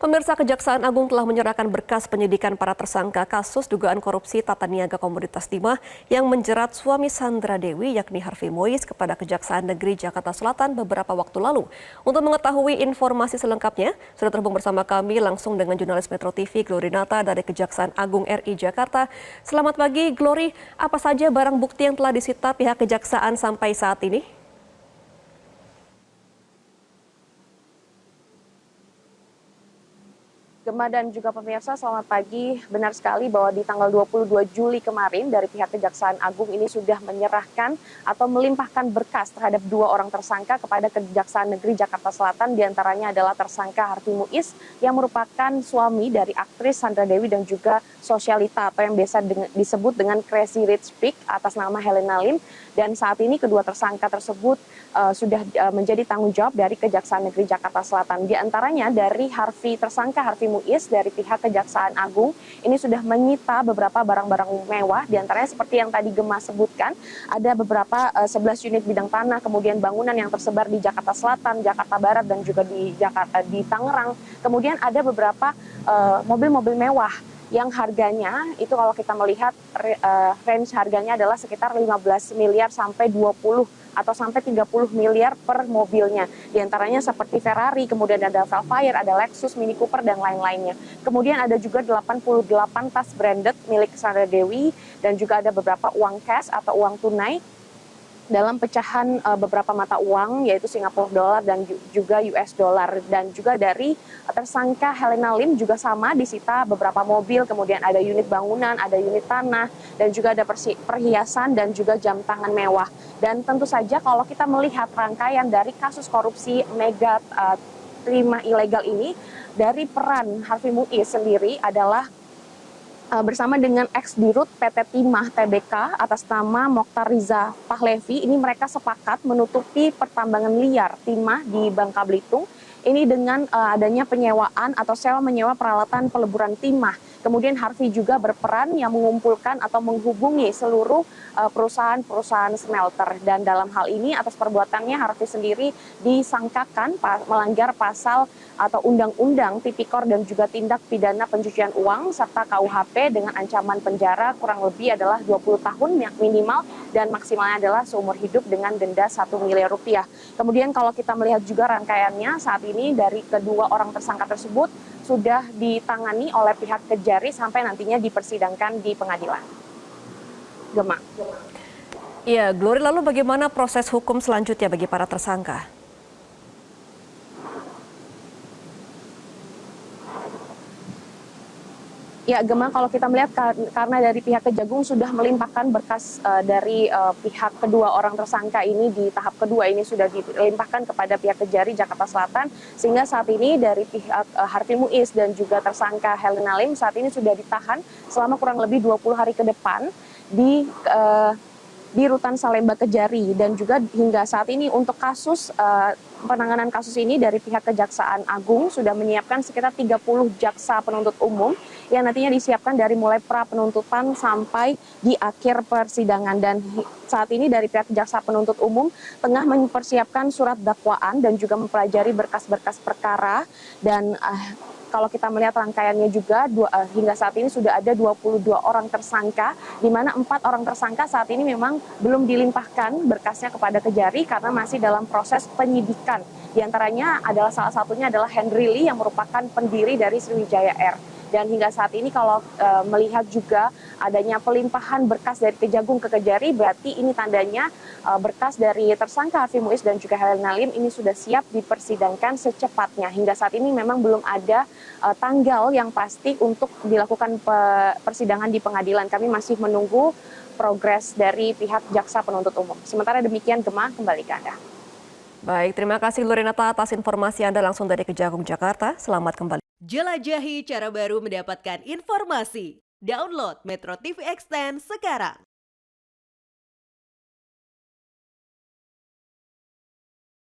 Pemirsa, Kejaksaan Agung telah menyerahkan berkas penyidikan para tersangka kasus dugaan korupsi tata niaga komoditas timah yang menjerat suami Sandra Dewi yakni Harvey Mois kepada Kejaksaan Negeri Jakarta Selatan beberapa waktu lalu. Untuk mengetahui informasi selengkapnya, sudah terhubung bersama kami langsung dengan jurnalis Metro TV Glory Nata dari Kejaksaan Agung RI Jakarta. Selamat pagi, Glory. Apa saja barang bukti yang telah disita pihak Kejaksaan sampai saat ini? Gemma dan juga pemirsa, selamat pagi. Benar sekali bahwa di tanggal 22 Juli kemarin dari pihak Kejaksaan Agung ini sudah menyerahkan atau melimpahkan berkas terhadap 2 orang tersangka kepada Kejaksaan Negeri Jakarta Selatan. Di antaranya adalah tersangka Harvey Mois yang merupakan suami dari aktris Sandra Dewi dan juga sosialita atau yang biasa disebut dengan Crazy Rich Pig atas nama Helena Lim. Dan saat ini kedua tersangka tersebut sudah menjadi tanggung jawab dari Kejaksaan Negeri Jakarta Selatan. Di antaranya dari tersangka Harvey Mois dari pihak Kejaksaan Agung ini sudah menyita beberapa barang-barang mewah. Di antaranya seperti yang tadi Gemma sebutkan, ada beberapa 11 unit bidang tanah, kemudian bangunan yang tersebar di Jakarta Selatan, Jakarta Barat dan juga di Tangerang. Kemudian ada beberapa mobil-mobil mewah yang harganya itu kalau kita melihat range harganya adalah sekitar 15 miliar sampai 20 atau sampai 30 miliar per mobilnya. Di antaranya seperti Ferrari, kemudian ada Velfire, ada Lexus, Mini Cooper, dan lain-lainnya. Kemudian ada juga 88 tas branded milik Sandra Dewi dan juga ada beberapa uang cash atau uang tunai dalam pecahan beberapa mata uang yaitu Singapura dollar dan juga US dollar. Dan juga dari tersangka Helena Lim juga sama disita beberapa mobil, kemudian ada unit bangunan, ada unit tanah dan juga ada perhiasan dan juga jam tangan mewah. Dan tentu saja kalau kita melihat rangkaian dari kasus korupsi mega timah ilegal ini, dari peran Harvey Mois sendiri adalah bersama dengan ex-dirut PT Timah Tbk atas nama Mokhtar Riza Pahlevi, ini mereka sepakat menutupi pertambangan liar timah di Bangka Belitung ini dengan adanya penyewaan atau sewa menyewa peralatan peleburan timah. Kemudian Harvey juga berperan yang mengumpulkan atau menghubungi seluruh perusahaan-perusahaan smelter. Dan dalam hal ini atas perbuatannya Harvey sendiri disangkakan melanggar pasal atau undang-undang tipikor dan juga tindak pidana pencucian uang serta KUHP dengan ancaman penjara kurang lebih adalah 20 tahun minimal dan maksimalnya adalah seumur hidup dengan denda 1 miliar rupiah. Kemudian kalau kita melihat juga rangkaiannya saat ini dari kedua orang tersangka tersebut sudah ditangani oleh pihak Kejari sampai nantinya dipersidangkan di pengadilan. Gemma. Iya, Glory, lalu bagaimana proses hukum selanjutnya bagi para tersangka? Ya, Gemma, kalau kita melihat karena dari pihak Kejagung sudah melimpahkan berkas dari pihak kedua orang tersangka ini di tahap kedua ini sudah dilimpahkan kepada pihak Kejari Jakarta Selatan, sehingga saat ini dari pihak Harvey Mois dan juga tersangka Helena Lim saat ini sudah ditahan selama kurang lebih 20 hari ke depan di Rutan Salemba Kejari. Dan juga hingga saat ini untuk kasus penanganan kasus ini dari pihak Kejaksaan Agung sudah menyiapkan sekitar 30 jaksa penuntut umum yang nantinya disiapkan dari mulai pra penuntutan sampai di akhir persidangan. Dan saat ini dari pihak jaksa penuntut umum tengah mempersiapkan surat dakwaan dan juga mempelajari berkas-berkas perkara. Dan kalau kita melihat rangkaiannya juga hingga saat ini sudah ada 22 orang tersangka, di mana 4 orang tersangka saat ini memang belum dilimpahkan berkasnya kepada Kejari karena masih dalam proses penyidikan. Di antaranya adalah salah satunya adalah Henry Lee yang merupakan pendiri dari Sriwijaya Air. Dan hingga saat ini kalau melihat juga adanya pelimpahan berkas dari Kejagung ke Kejari, berarti ini tandanya berkas dari tersangka Harvey Mois dan juga Helena Lim ini sudah siap dipersidangkan secepatnya. Hingga saat ini memang belum ada tanggal yang pasti untuk dilakukan persidangan di pengadilan. Kami masih menunggu progres dari pihak jaksa penuntut umum. Sementara demikian, Gemma, kembali ke Anda. Baik, terima kasih Glory Nata atas informasi Anda langsung dari Kejagung, Jakarta. Selamat kembali. Jelajahi cara baru mendapatkan informasi. Download Metro TV Extend sekarang.